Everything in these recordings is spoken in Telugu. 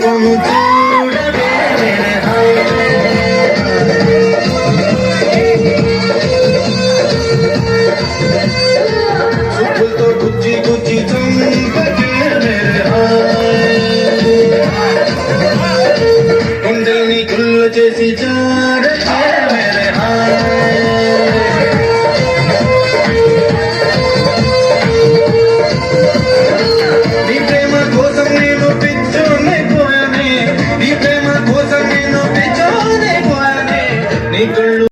వైభవము చూడవే సుబ్బులతో గుచ్చి గుచ్చి చంపకే గుండెల్ని గుల్ల చేసి జారకే నీ ప్రేమ కోసం నేను పిచ్చోనైపోయానే నీ ప్రేమ కోసం నేను పిచ్చోనైపోయానే నీ కళ్ళు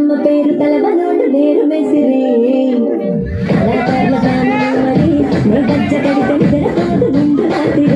అమ్మ పేరు తలవనోడు లేరు మెసిరి కళాకారుల కానులు మరి నీ గజ్జ కడితే నిద్రపోదు ముందు రాత్రి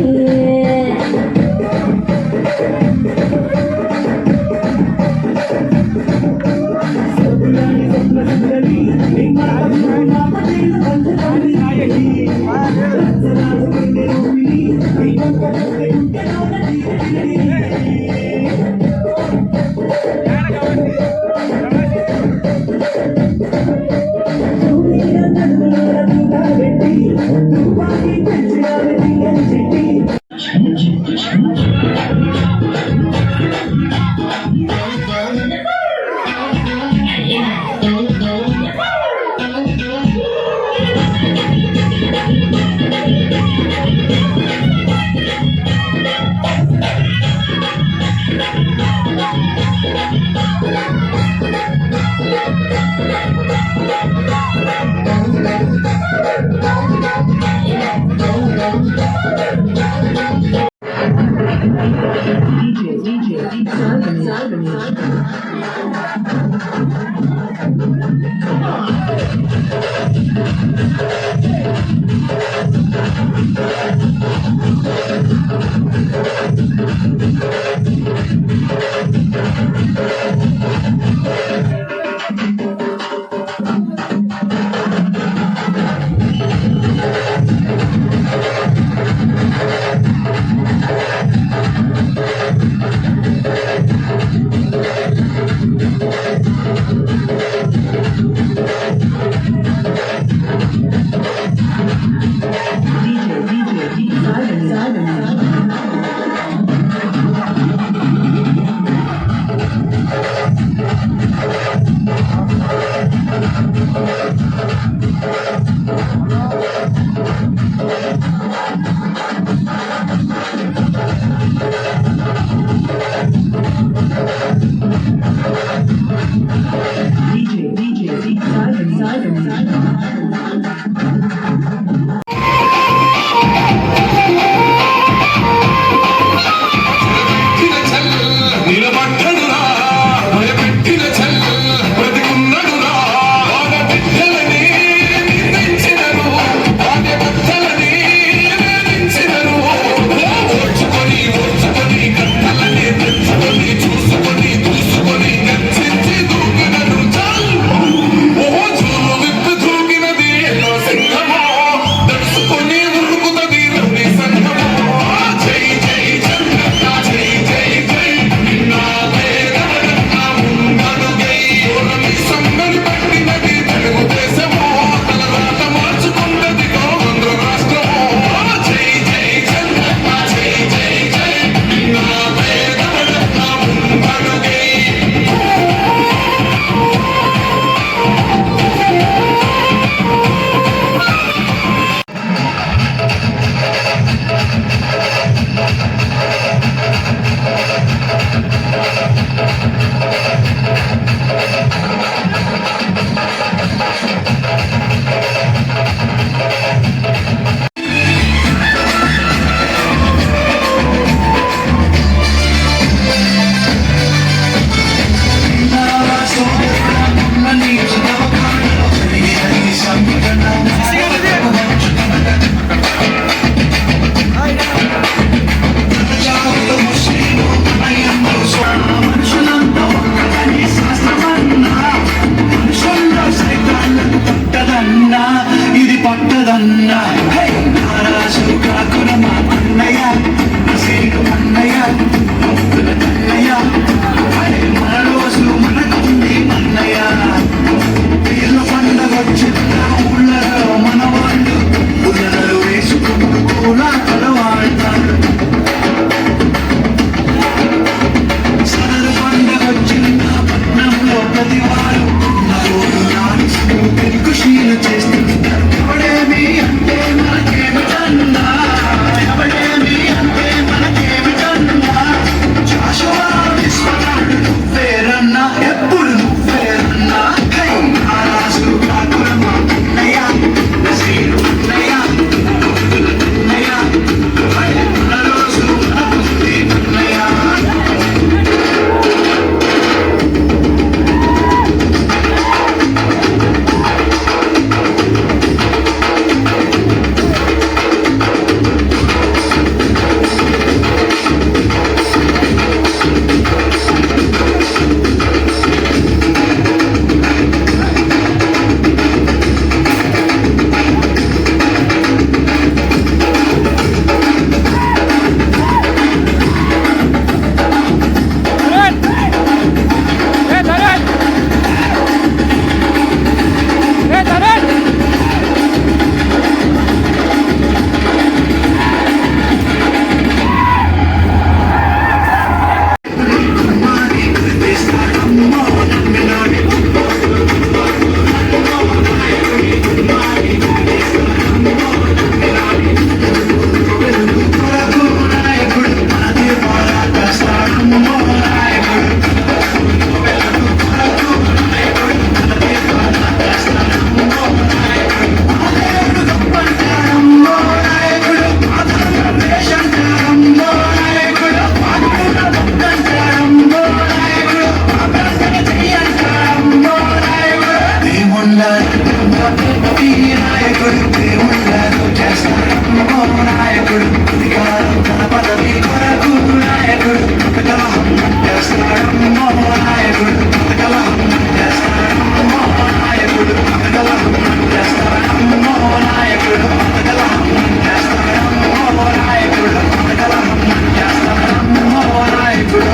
నాయకుడు దేవుళ్ళను చేస్తాడమ్మో నాయకుడు అధికారం తన పదవి కొరకు నాయకుడు కలహం చేస్తాడమ్మో నాయకుడు కలహం చేస్తాడమ్మో నాయకుడు కలహం చేస్తాడమ్మో నాయకుడు కలహం చేస్తాడమ్మో నాయకుడు కలహం చేస్తాడమ్మో నాయకుడు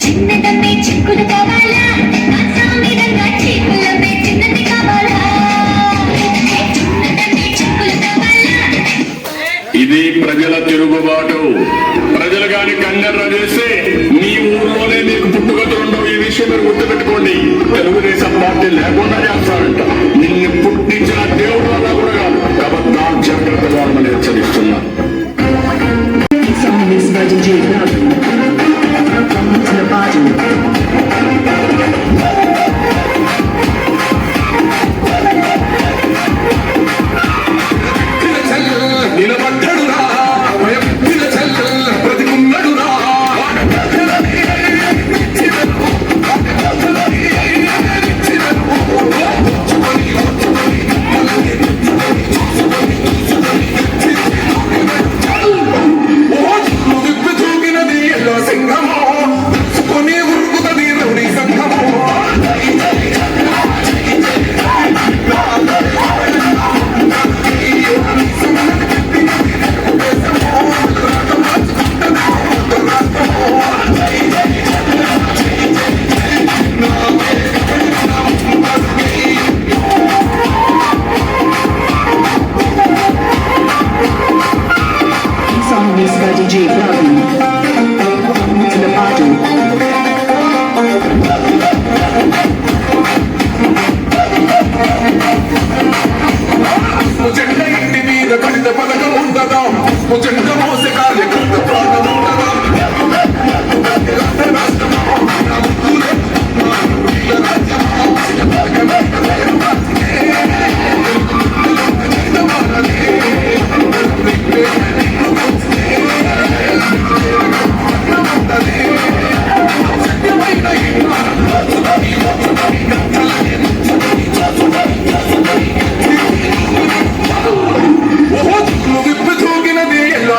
చిన్నదమ్మే చిక్కులు కావాలా నా సామిరంగా చీకులమ్మే చిన్నది కావాలా చిన్నదమ్మే చిక్కులు కావాలా ఇది ప్రజల తిరుగుబాటు. ప్రజలు గాని కన్నెర్ర చేస్తే మీ ఊర్లోనే మీకు పుట్టుకతుండవు. ఈ విషయం మీరు గుర్తుపెట్టుకోండి. తెలుగుదేశం పార్టీ లేకుండా చేస్తారంట. నిన్ను పుట్టించిన దేవుడు వల్ల కూడా కాదు. కాబట్టి నాకు జాగ్రత్తగా ఉండమని హెచ్చరిస్తున్నా. నిలబడ్డడురా భయం బ్రతికున్నడురా విప్పి చూపినది ఎల్లో సింహమో కొని ఉరుకుతుంది rowdy సంఘమో Song is by DJ Ravi. To the party. జెండ ఇంటి మీద కడిత పథకం ఉండదా? జెండ మోసే కార్యకర్త ప్రాణం ఉండదా? విప్పి చూగినది ఎల్లో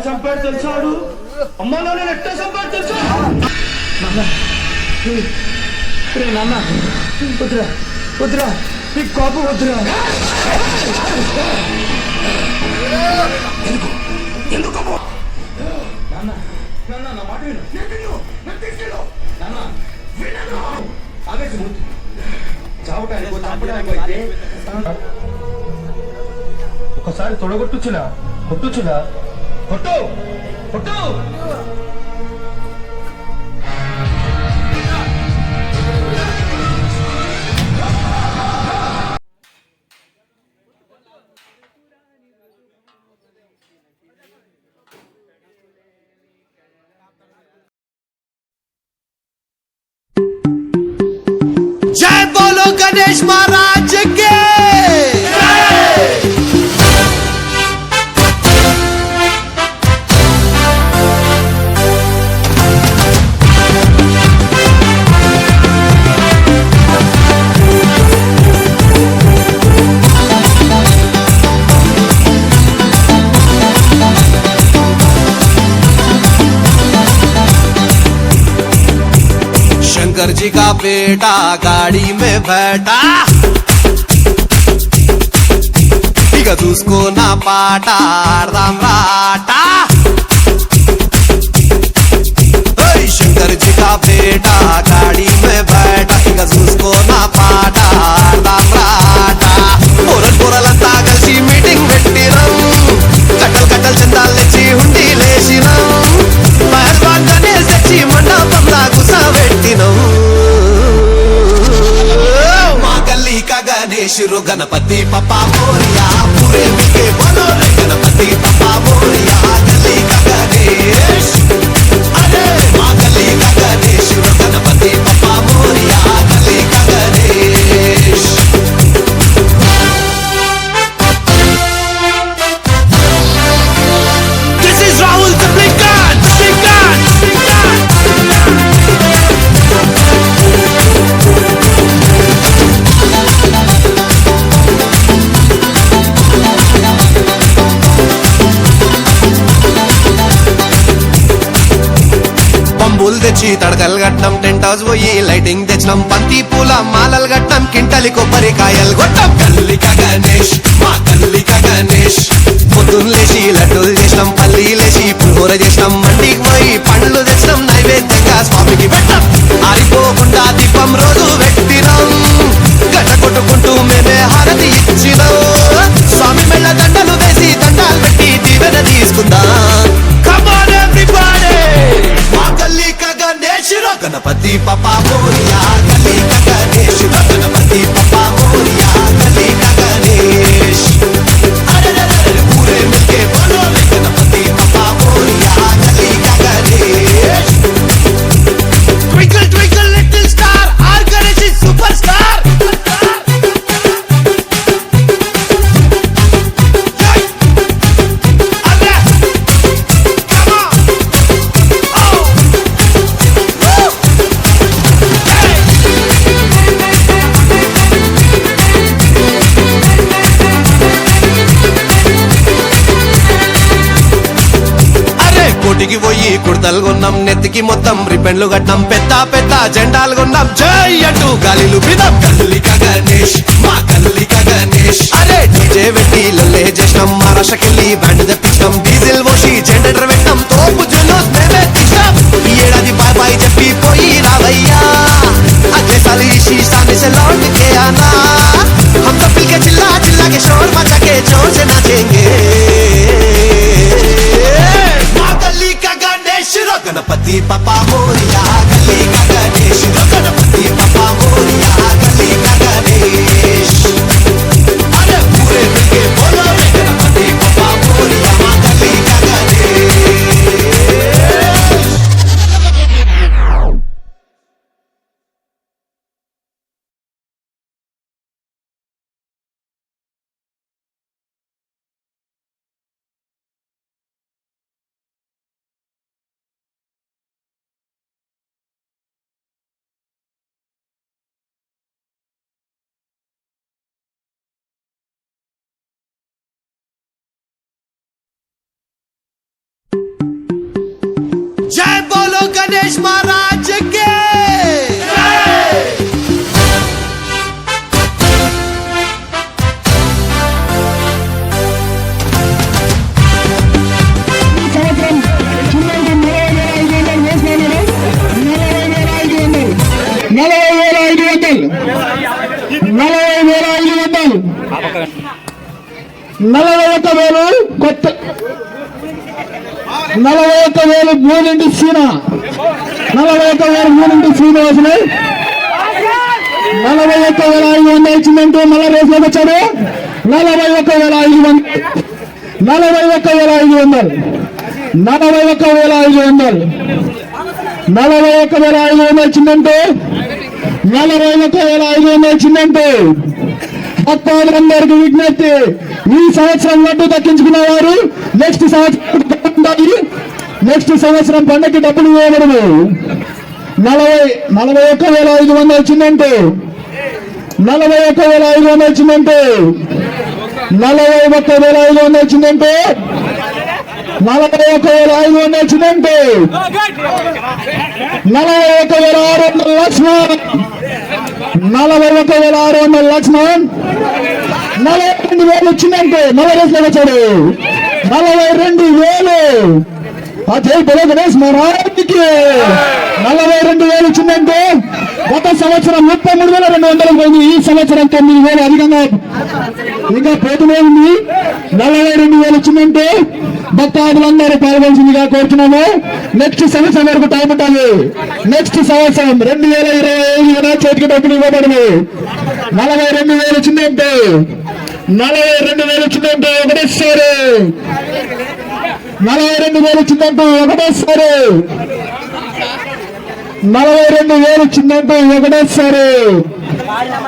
చంపాడు తెలుసాడు అమ్మ నాన్న ఎట్లా చంపాడు తెలుసా నాన్న వద్దురా వద్దురా నీకు కోపం వద్దురా ఒకసారి తొడగొట్టుచులా కొట్టుచులా కొట్టు కొట్టు जय बोलो गणेश महाराज के शंकर जी का बेटा गाड़ी में बैठा ఇక చూసుకో నా పాట రామ్ రాటా शंकर जी का बेटा गाड़ी में बैठा ఇక చూసుకో నా పాట రామ్ రాటా పొరలంతా కలిసి మీటింగ్ పెట్టినాం కట్టలు కట్టలు చందాలు తెచ్చి హుండీ లేసినాం మెహర్బాన్ గణేష్ తెచ్చి మండపంలా కుసబెట్టినాం మా గల్లీ కా గణేష్ रो गणपति पप्पा मोरिया पूरे मिलके बोलो रे गणपति पप्पा मोरिया गली का गणेश अरे माँ गली का गणेश रो गणपति पप्पा मोरिया गली का Ganesh This is Rahul the Blinkan పంబులు తెచ్చి తడకలు కట్నం టెంట్ హౌస్ పోయి లైటింగ్ తెచ్చినాం బంతి పూల మాలలు కట్నం కింటలి కొబ్బరికాయలు కొట్టాం గల్లిక గణేష్ మా గల్లిక గణేష్ పొద్దున్న లేచి లడ్డూలు చేసినాం పల్లీలేసి పులిహోర చేసినాం మండికి పోయి పండ్లు తెచ్చినాం నైవేద్యంగా స్వామికి పెట్టాం ఆరిపోకుండా దీపం రోజు పెట్టినాం గడ్డ కొట్టుకుంటూ మేమే హారతి ఇచ్చినాం స్వామి మెళ్ళ దండలు వేసి దండాలు పెట్టి దీవెన తీసుకుందాం Come on everybody మా గల్లీ కా గణేష్ रो गणपति पप्पा मोरिया गली का गणेश रो गणपति पप्पा मोरिया गली का गणेश अरे पूरे मिलके बोलो रे गणपति पप्पा मोरिया गली का Ganesh Twinkle twinkle little star our Ganesh is superstar కోటికి పోయి కుర్తలు కొన్నాం నెత్తికి మొత్తం రిపెన్లు కట్టాం పెద్ద పెద్ద జెండాలు కొన్నాం జై అంటూ గాలిలు బిదాం గల్లిక గణేష్ మా గల్లిక గణేష్ అరే డీజే పెట్టి లల్లే చేసినాం మహారాష్ట్రకెళ్ళి బ్యాండ్ తెప్పించాం డీజిల్ పోసి జనరేటర్ పెట్టాం తోపు జులూస్ మేమే తీసాం ఈ ఏడాది బాయ్ బాయ్ చెప్పి పోయి రావయ్యా అదే సాలి शीशाने से लौट के आना हम सब मिलके चिल्ला चिल्ला के शोर मचा के जोर से नाचेंगे गणपति पप्पा मोरिया गली का गणेश रो गणपति पप्पा मोरिया गली का गणेश अरे पूरे मिलके बोलो रे गणपति पप्पा मोरिया गली का गणेश 41,000 కొత్త 41,000 మూడింటి సీన 41,000 మూడింటి శ్రీనివాసులు 41,500 ఇచ్చిందంటూ మళ్ళా రేసులోకి వచ్చాడు. 41,500 41,500 ఇచ్చిందంటూ 41,500 ఇచ్చిందంటూ భక్తులందరికీ విజ్ఞప్తి, ఈ సంవత్సరం లడ్డు దక్కించుకున్న వారు నెక్స్ట్ సంవత్సరం పండగకి డబ్బులు ఇవ్వబడదు. 41,500 ఇచ్చిందంటూ 41,500 ఇచ్చిందంటూ 41,500 ఇచ్చిందంటూ 41,500 ఇచ్చిందంటూ 41,600 లక్ష్మణ్ 41,600 లక్ష్మణ్ 42,000 ఇచ్చిందంటే 40 రోజులకు వచ్చాడు. 42,000 అదే గణేష్ మహారాజ్కి 42,000 ఇచ్చిందంటే గత సంవత్సరం 33,200 పోయింది. ఈ సంవత్సరం 9,000 అధికంగా ఇంకా పోతూనే ఉంది. 42,000 ఇచ్చిందంటే భక్తాదులందరూ పాల్గొల్సిందిగా కోరుతున్నాము. నెక్స్ట్ సంవత్సరం వరకు టైం ఉంటుంది. నెక్స్ట్ సంవత్సరం 2025 చేతికి డబ్బులు ఇవ్వబడదు. 42,000 ఇచ్చిందంటే 42,000 ఇచ్చిందంటే ఒకటేసారి 42,000 ఇచ్చిందంటూ ఒకటేసారి 42,000 ఇచ్చిందంటూ ఒకటేసారి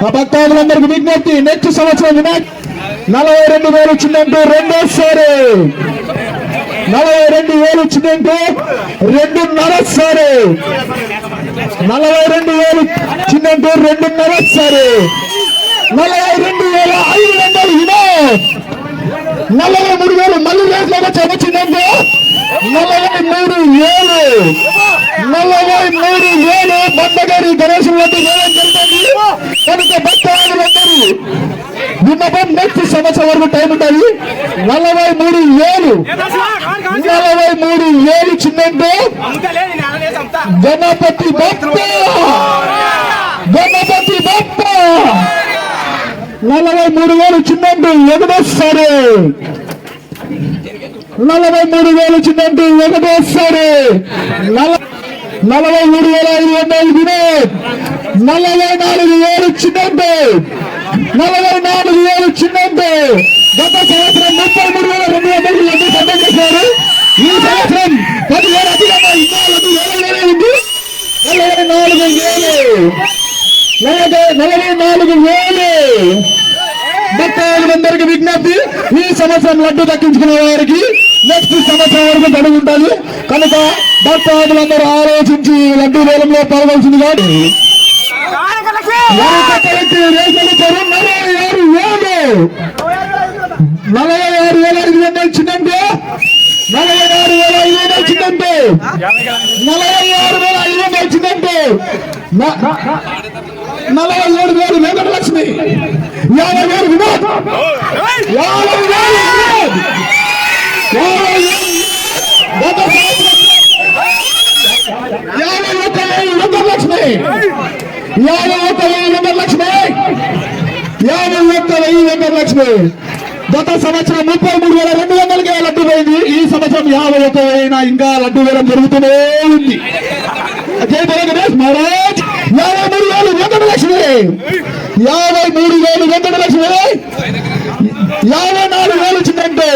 ఆ భక్తాదులందరికీ విజ్ఞప్తి, నెక్స్ట్ సంవత్సరం 42,000 ఇచ్చిందంటూ రెండోసారి 42,000 ఇచ్చిందంటూ రెండున్నరసారి 42,000 ఇచ్చిందంటూ రెండున్నరసారి 42,500 వినోద్ 43,000 మళ్ళీ రేట్లుగా వచ్చిందంటే 43,000 బందగారి గణేశం వంటి వేయడం జరుగుతుంది. కనుక భక్తులందరూ విన్నపం, నెక్స్ట్ సంవత్సరం వరకు టైం ఉంటుంది. 43,000 ఇచ్చిందంటే గణపతి బప్ప 43,000 ఇచ్చిందంటూ ఒకటోసారి 43,000 ఇచ్చిందంటూ ఒకటోసారి 43,500 వినోద్ 44,000 ఇచ్చిందంటే 44,000 ఇచ్చిందంటే గత సంవత్సరం 33,200 లడ్డు సందం చేశారు. ఈ సంవత్సరం 10,000 అధికంగా ఇంకా లడ్డు 7,000 ఉంది. 44,000 భక్తులందరికీ విజ్ఞప్తి, ఈ సంవత్సరం లడ్డు దక్కించుకున్న వారికి నెక్స్ట్ సంవత్సరం వరకు గడువు ఉంటుంది. కనుక భక్తులందరూ ఆలోచించి లడ్డు వేలంలో పాల్గొల్సింది. కాదు 46,500 ఇచ్చిందంటే 46,500 ఇచ్చిందంటే 46,500 ఇచ్చిందంటే 47,000 వెంకటలక్ష్మి 50,000 వినోద్ 50,000 గత సంవత్సరం 51,000 వెంకటలక్ష్మి 51,000 వెంకటలక్ష్మి గత సంవత్సరం 33,200 లడ్డు పోయింది. ఈ సంవత్సరం 51,000 ఇంకా లడ్డు వేలం జరుగుతూనే ఉంది. జై గణేష్ మహారాజ్ 53,000 వెంకటలక్ష్మి 53,000 వెంకటలక్ష్మి 54,000 ఇచ్చిందంటే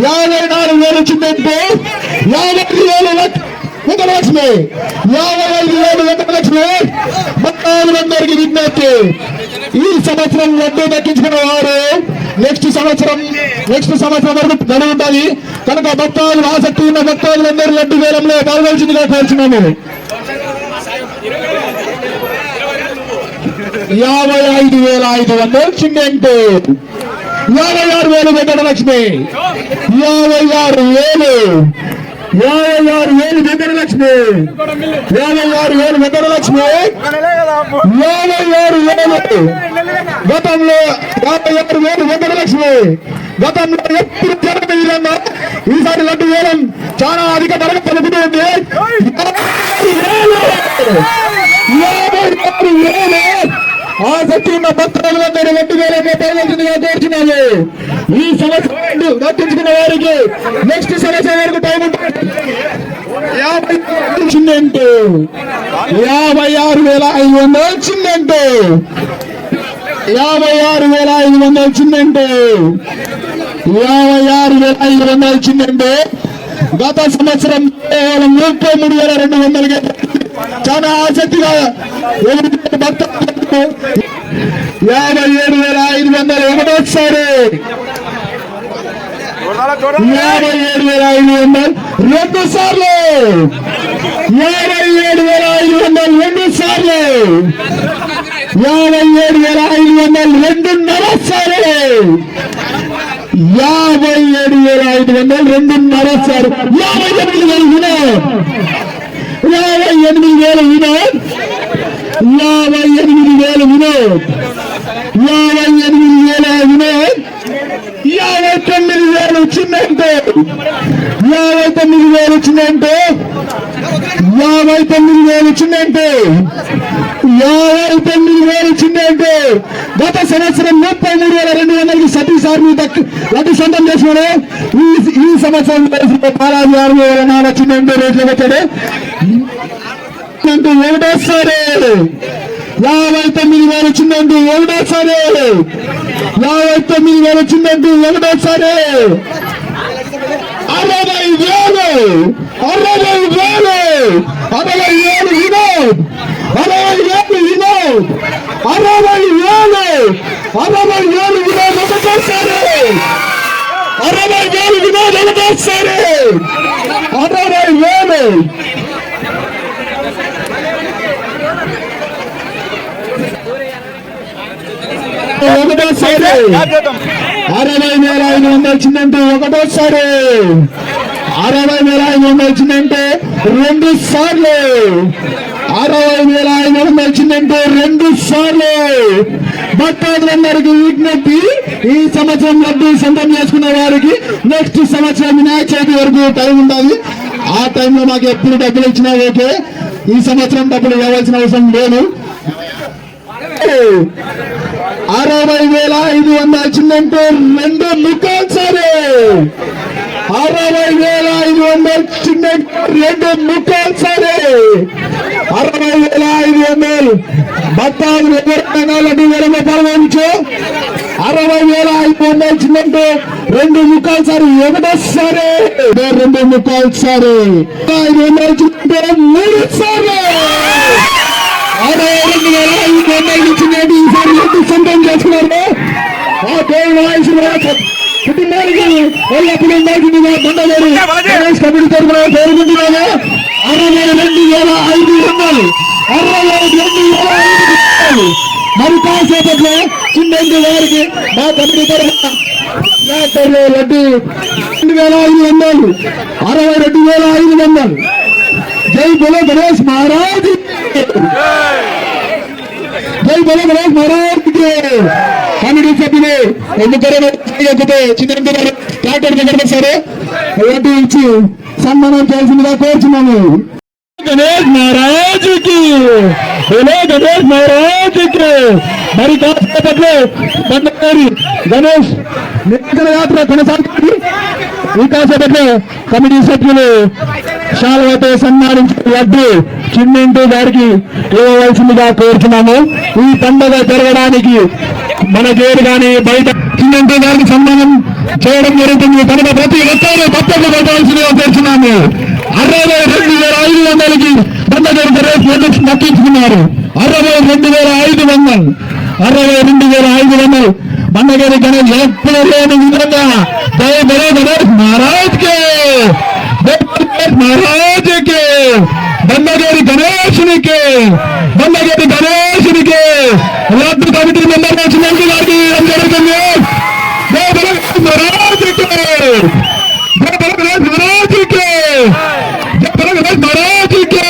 54,000 ఇచ్చిందంటే 55,000 వెంకటలక్ష్మి 55,000 వెంకటలక్ష్మి భక్తులందరికీ విజ్ఞప్తి, ఈ సంవత్సరం లడ్డు దక్కించుకున్న వారు నెక్స్ట్ సంవత్సరం వరకు గడువు ఉంటుంది. కనుక భక్తులు ఆసక్తి ఉన్న భక్తులందరూ లడ్డు వేలంలో పాల్గొల్సిందిగా కోరుచున్నాము. 55,500 చిన్నంటే 56,000 వెంకటలక్ష్మి 56,000 వెంకటలక్ష్మి 56,000 వెంకటలక్ష్మి 56,000 గతంలో 56,000 వెంకటలక్ష్మి గతంలో ఎప్పుడు జరగని విధంగా ఈసారి లడ్డు వేలం చాలా అధిక ధరకు పలుకుతూ ఉంది. 56,000 ఆసక్తి ఉన్న భక్తులందరూ 2,000 రూపాయలుగా కోరుచున్నాము. ఈ సంవత్సరం దక్కించుకున్న వారికి నెక్స్ట్ సంవత్సరం వరకు టైం ఉంటుంది. 56,500 చిన్నంటు 56,500 చిన్నంటు 56,500 చిన్నంటు 56,500 చిన్నంటు. గత సంవత్సరం 33,200 చాలా ఆసక్తిగా భక్తులు 57,500 ఒకటోసారి 57,500 రెండు సార్లు 57,500 రెండు సార్లు 57,500 రెండున్నర సార్లు 57,500 రెండున్నర సార్లు 58,000 వినోద్ 58,000 వినోద్ 58,000 వినోద్ 58,000 వినోద్ 59,000 వచ్చిందంటే 59,000 వచ్చిందంటే 59,000 వచ్చిందంటే 59,000 వచ్చిందంటే గత సంవత్సరం 33,200 సతీష్ ఆర్మీ లడ్డు సొంతం చేసినాడు. ఈ సంవత్సరం బాలాజీ 6,000 వచ్చిందంటే రేట్లు వచ్చాడు ఒకటోసారి 59,000 వచ్చిందంటే ఒకటోసారి 59,000 వచ్చిందంటే ఒకటోసారి 60,000 వినోద్ 60,000 వినోద్ 60,000 వినోద్ ఒకటోసారి 60,000 వినోద్ ఒకటోసారి 60,000 ఒకటోసారి 60,500 వచ్చిందంటే ఒకటోసారి 60,500 వచ్చిందంటే రెండు సార్లు 60,500 వచ్చిందంటే రెండు సార్లు. భక్తులందరికీ విజ్ఞప్తి, ఈ సంవత్సరం లడ్డు సొంతం చేసుకున్న వారికి నెక్స్ట్ సంవత్సరం వినాయక చవితి వరకు టైం ఉండాలి. ఆ టైంలో మాకు ఎప్పుడు డబ్బులు ఇచ్చినా ఓకే, ఈ సంవత్సరం డబ్బులు ఇవ్వాల్సిన అవసరం లేదు. 60,500 వచ్చిందంటే రెండు ముక్కాలు సరే 60,500 వచ్చిందంటే రెండు ముక్కాలు సరే 60,500 భక్తాదులు ఎవరైనా లడ్డు వేరే పాల్గొనచ్చు. 60,500 వచ్చిందంటే రెండు ముక్కాలు సారి ఒకటోసారి రెండు ముక్కాలు సారి 500 వచ్చిందంటే మూడు సార్లు 62,500 ఇచ్చినట్టు ఈసారి లడ్డు సొంతం చేసుకున్నారు. ఆ దేవుడు ఆయుష్మాన్ కుటుంబానికి ఎల్లప్పుడూ బండగారు గణేష్ కమిటీ తరఫున కోరుకుంటున్నాము. 62,500 62,500 మరి కాసేపట్లో చిన్నంటి వారికి మా కమిటీ తరఫున లడ్డు 2,500 62,500. జై బోలో గణేష్ మహారాజ్, జై బోలో గణేష్ మహారాజ్. కమిటీ సభ్యులు ఎన్నికైతే చిన్నంటి గారు ట్రాక్టర్ దగ్గర సరే లడ్డు ఇచ్చి సన్మానం చేయాల్సిందిగా కోరుచున్నాము. గణేష్ మహారాజుకి, గణేష్ మహారాజుకి. మరి కాసేపట్లో బండగారి గణేష్ నిరంతర యాత్ర కొనసాగుతుంది. ఈ కాసేపట్లో కమిటీ సభ్యులు శాలువతో సన్మానించిన లడ్డు చిన్నింటి గారికి ఇవ్వవలసిందిగా కోరుతున్నాము. ఈ పండుగ జరగడానికి మన పేరు కానీ బయట చిన్నింటి గారికి సన్మానం చేయడం జరుగుతుంది కనుక ప్రతి ఒక్కరు తప్పక పెట్టవలసిందిగా కోరుతున్నాము. 62,500కి బండగారి గణేష్ లడ్డు దక్కించుకున్నారు. 62,500 62,500 బండగారి గణేష్ ఎప్పుడు లేని విధంగా జై బలో గణేష్ మహారాజ్ కే, మహారాజ్ కే, బండగారి గణేశునికి, బండగారి గణేశునికి లడ్డు కమిటీ మెంబర్ వచ్చినందుకు గారికి జరుగుతుంది. జై బలో మహారాజ్ కే, జై బలో గణేష్ మహారాజ్ కే, జై బలో గణేష్ మహారాజ్ కే.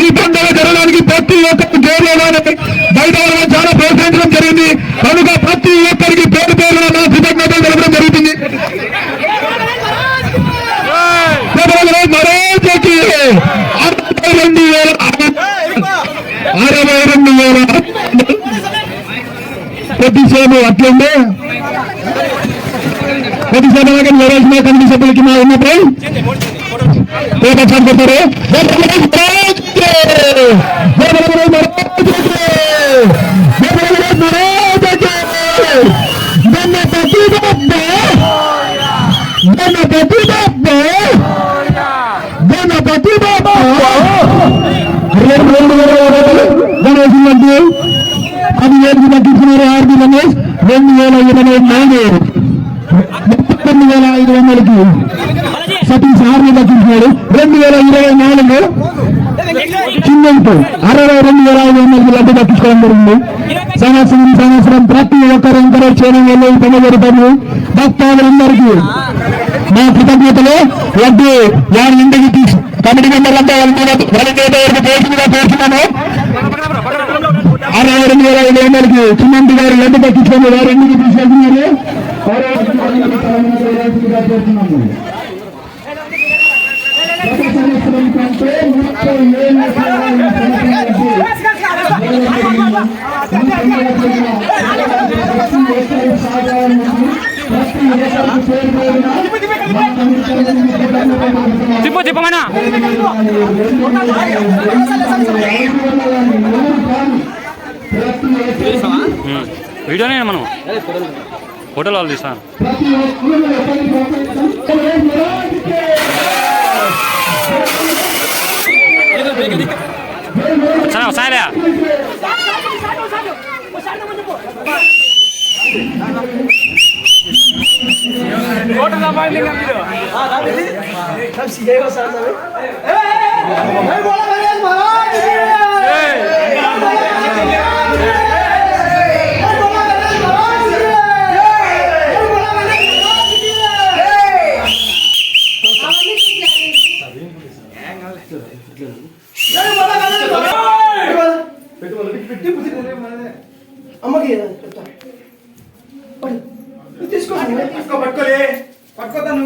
ఈ పండుగ జరగడానికి ప్రతి ఒక్కరు జైల్లోనే బయట చాలా ప్రోత్సహించడం జరిగింది కనుక ప్రతి ఒక్కరికి పేరు పేరున నా కృతజ్ఞతలు జరగడం జరుగుతుంది. మరోజుకి 62,000 ప్రతిషేధం అట్లుండే ప్రతిషేధంగా నెరవేర్చిన కమిటీ సభ్యులకి మా ఉన్నప్పుడు పేపర్ కొడతారు గణేసిందంటే 10,000 తగ్గించుకున్నారు. ఆర్బీ గణేష్ 2,024 39,500కి సతీష్ ఆర్మీ తగ్గించుకున్నాడు. 2024 చిన్నంటూ 62,500కి లడ్డు దక్కించుకోవడం జరిగింది. సంవత్సరం ప్రతి ఒక్కరు ఎంకరేజ్ చేయడం వల్ల ఈ పని జరుగుతుంది. భక్తాదులందరికీ మా కృతజ్ఞతలు. లడ్డు వారి ఇంటికి తీసు కమిటీ మెంబర్లంతా పేర్చున్నాను. 62,500కి చిన్నంటి గారు లడ్డు దక్కించుకొని వారి ఇంటికి తీసుకెళ్తున్నారు. ప్రతి సంవత్సరం కంటే 30 చెప్పమన్నా వీడియోనే మనం ఫోటోలు వాళ్ళు తీస్తాను. సాయలే అమ్మకి తీసుకోవాలి పట్టుకోలే పట్టుకోతాను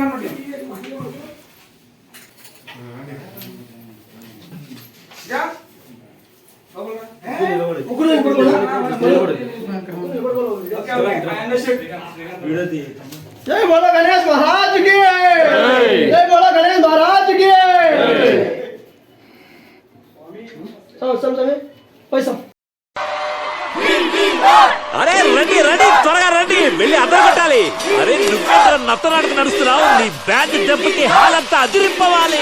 जय बोलो गणेश महाराज की जय बोलो गणेश महाराज की पैसा అరే రండి రండి త్వరగా రండి వెళ్ళి అద్దరు కొట్టాలి. అరే నువ్వు నత్తనాడుకు నడుస్తున్నావు. నీ బ్యాండ్ దెబ్బకి హాల్ అంతా అదిరిపోవాలి.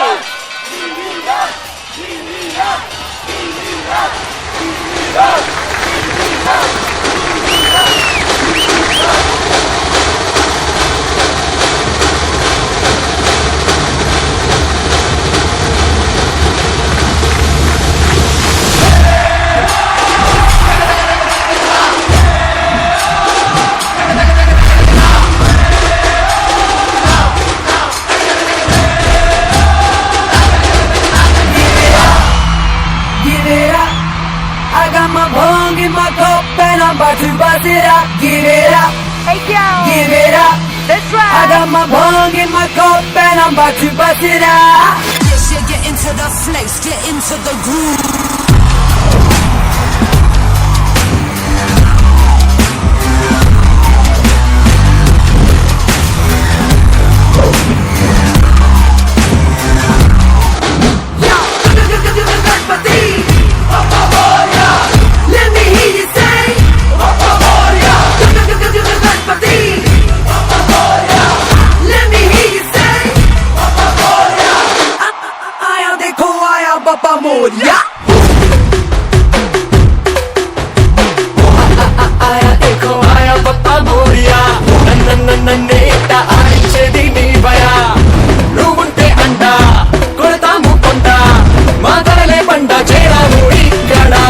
About to bust it up, give it up, hey yo, give it up, that's right. I got my bong in my cup and I'm about to bust it up. Yes, you get into the flex, get into the groove. Moria. Aya dekho aya papa moria. Nanneta aarichedi nee baya. Nuvunte anda kodatamu konda. Maatarale panda cheravu ikkada.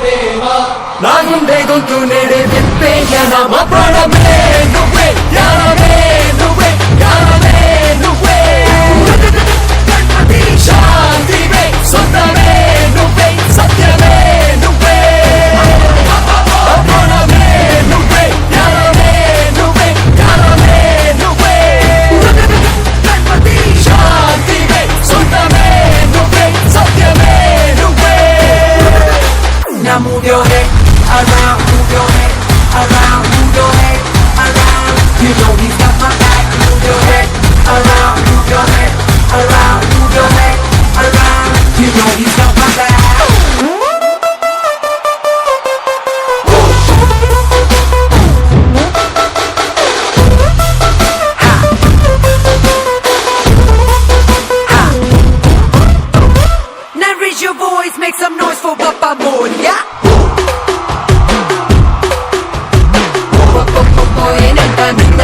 Deva na gunde gontu nede vippe yana ma praname nuvve yaname nuvve yaname nuvve. శాంతివే సొంతమే నువ్వే సత్యమే నువ్వే అపణమే నువ్వే జ్ఞానమే నువ్వే జ్ఞానమే నువ్వే శాంతివే సొంతమే నువ్వే సత్యమే నువ్వే Now move your head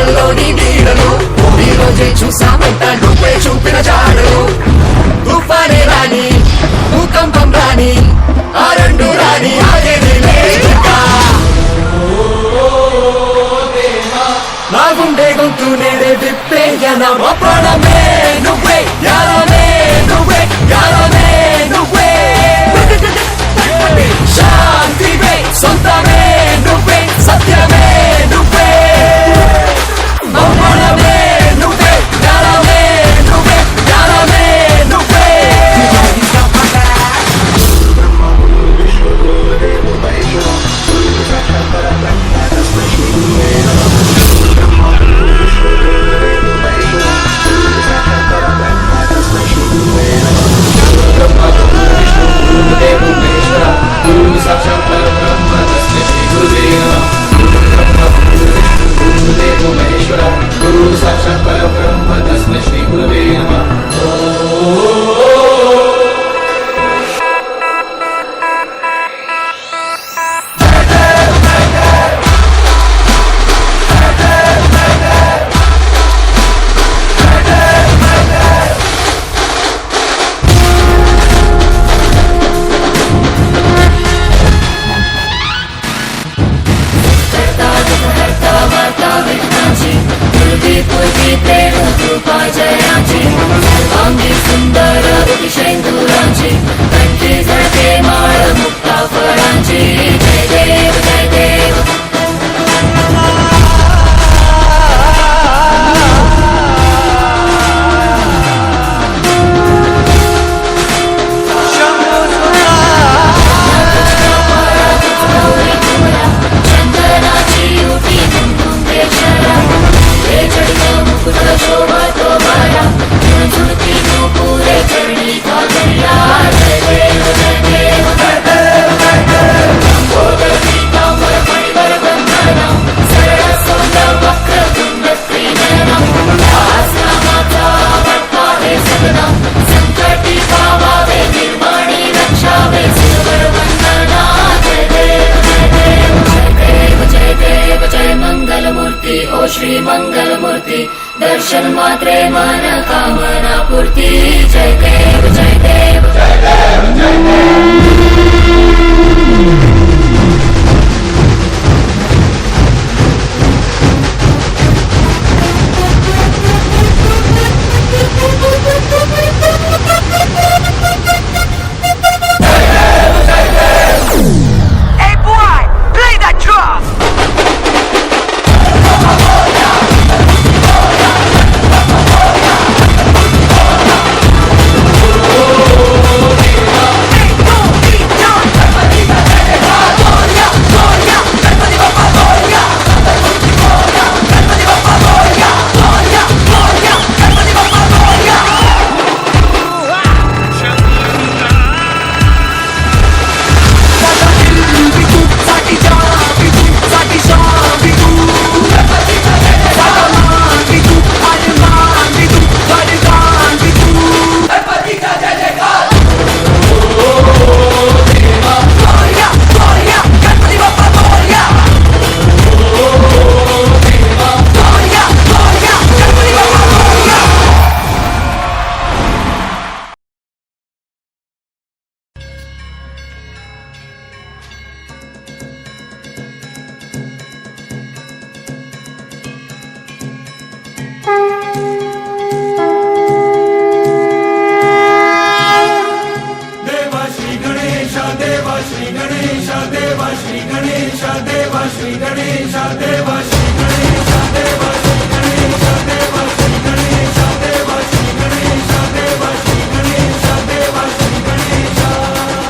కళ్ళల్లోని నీడలు ఈ రోజే చూసామంట నువ్వే చూపిన జాడలు తుఫానే రాని భూకంపం రాని ఆ రెండు రాని ఆగేది లేదుగా నా గుండె గొంతు నేడే విప్పేయన మా ప్రాణమే నువ్వే యారనే నువ్వే యారనే నువ్వే శాంతివే సొంతమే నువ్వే సత్యమే నువ్వే మా ప్రాణమే నువ్వే యారనే నువ్వే యారనే నువ్వే श्री मंगलमूर्ति दर्शन मात्रे मन कामना पूर्ति जय देव जय देव जय देव जय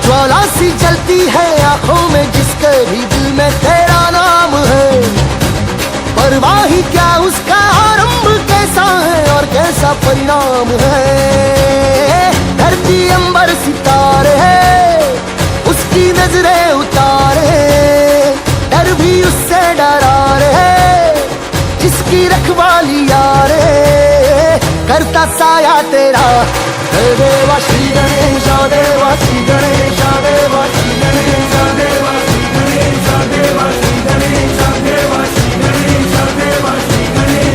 ज्वाला सी जलती है आंखों में जिसके भी दिल में तेरा नाम है, परवाह ही क्या उसका आरंभ कैसा है और कैसा परिणाम है। धरती अंबर सितारे है उसकी नजरें उतारे, डर भी उससे डरा रहे जिसकी रखवाली यारे, करता साया तेरा देवा श्री गणेश देवा श्री गणेश देवा श्री गणेश देवा श्री गणेश देवा श्री गणेश देवा श्री गणेश देवा श्री गणेश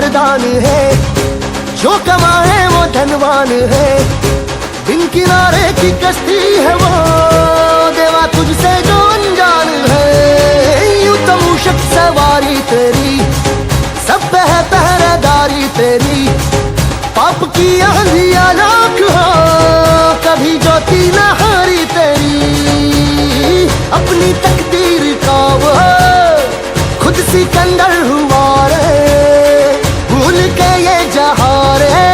वरदान है, जो कमाए वो धनवान है, बिन किनारे की कश्ती है वो देवा तुझसे जो अनजान है। यूं तो मूषक सवारी तेरी, सब पे है पहरेदारी तेरी, पाप की आंधियां लाख हो कभी ज्योति न हारी तेरी। अपनी तकदीर का वो खुद सिकंदर हुआ रे, भूल के ये जहां रे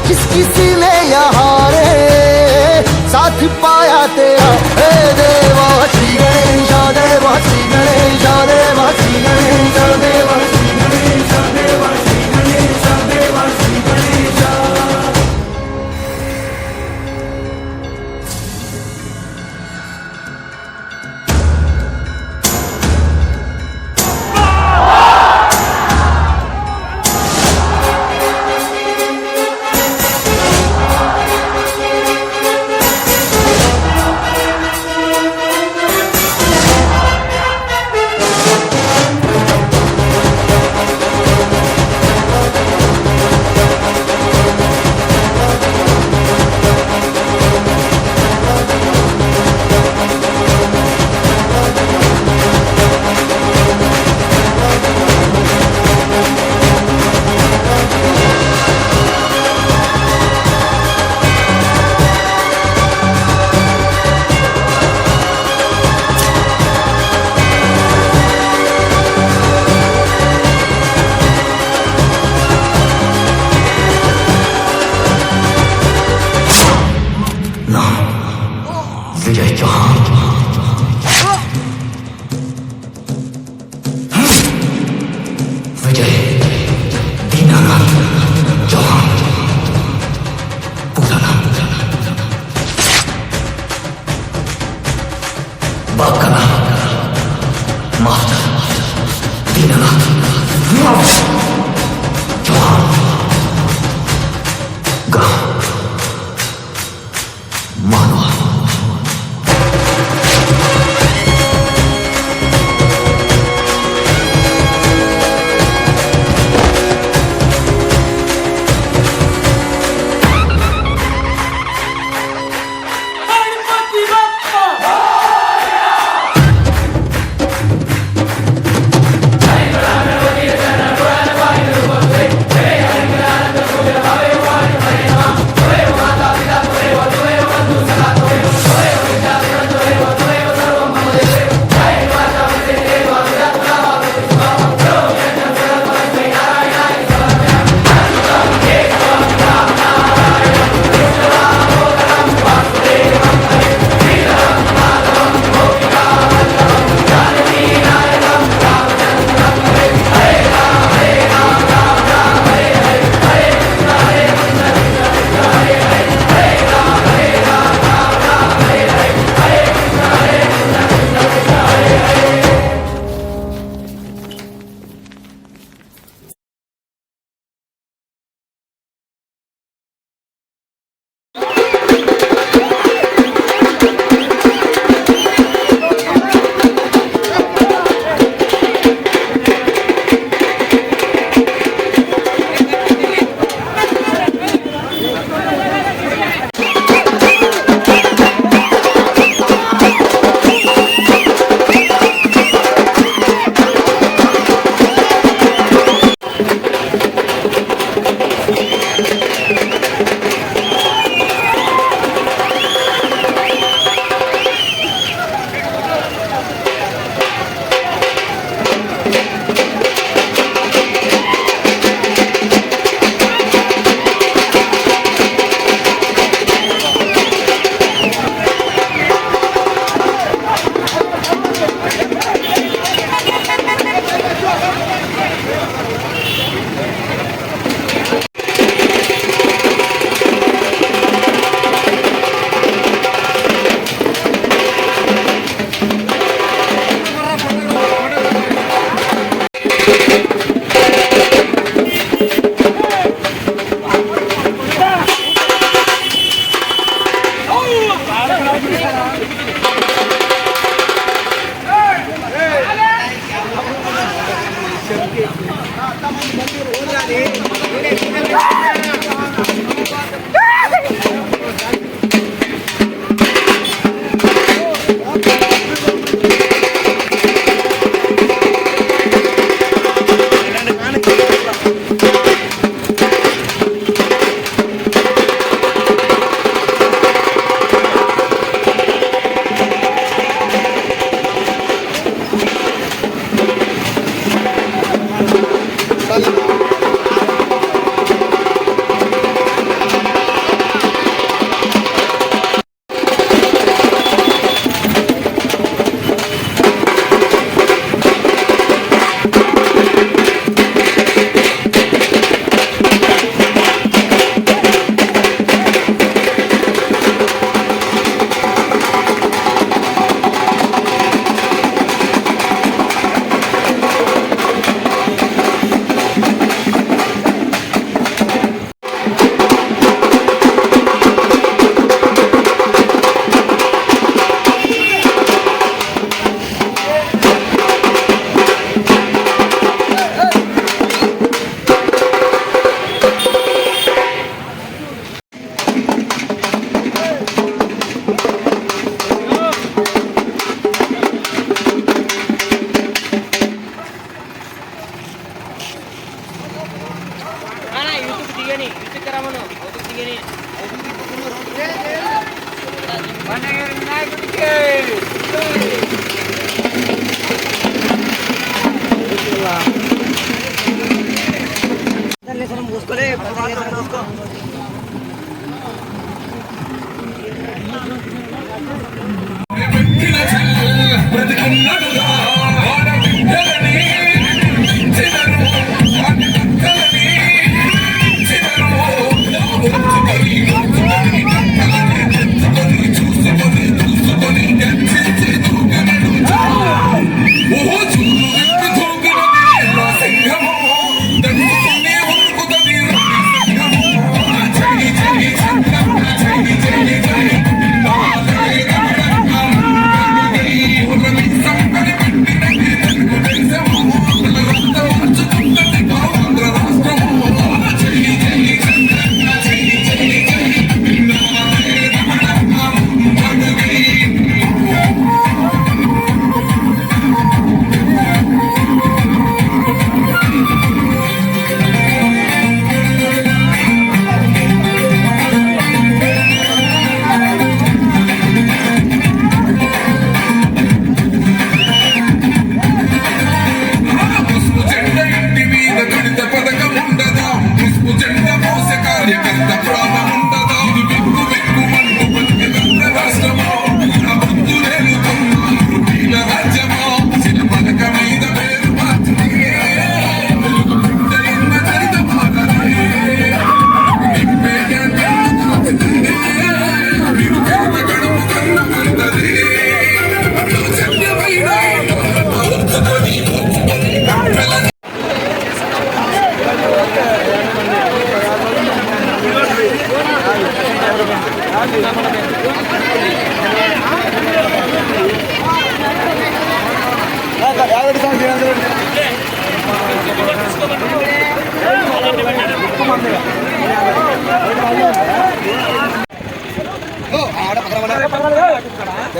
जिस किसी ने यहाँ रे साथ पाया तेरा। हे देवा श्री गणेश देवा श्री गणेश देवा श्री गणेश देवा श्री गणेश देवा श्री गणेश देवा श्री गणेश।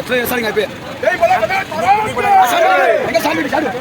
సబ్స్క్రైబ్ చేస్తారు ఇంకా అయిపోయి ఇంకా చాలు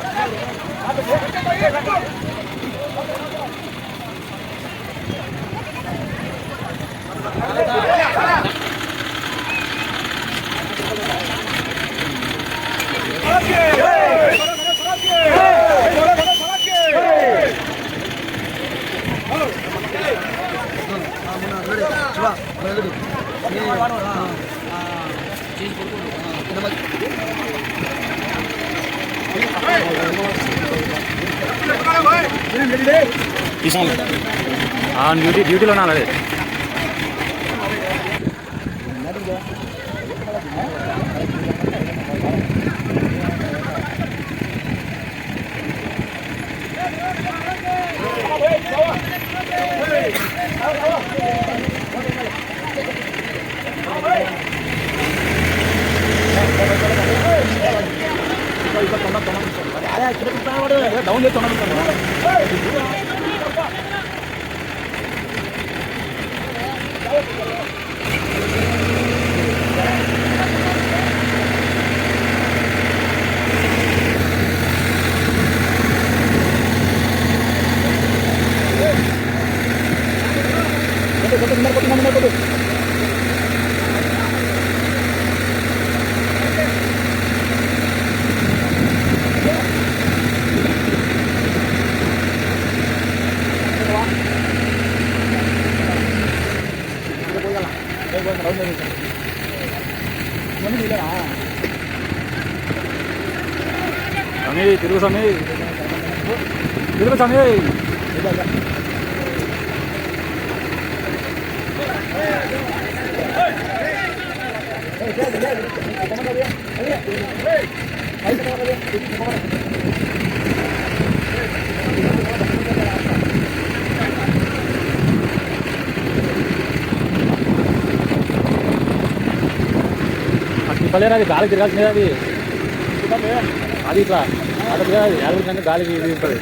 డ్యూటీలో ఉన్నా అదే డౌన్ చేస్తున్నాను సమీ తిరుగు సమీ తిరుగు సమీ తిప్పలేరు అది గాలి తిరగాల్సిందే అది ఇట్లా అట్లా తిరగాలి యాభై గాలి తిరుగుతుంది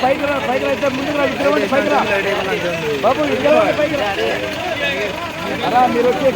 పైకి ముందుకు బాబు పైకి మీరు వచ్చి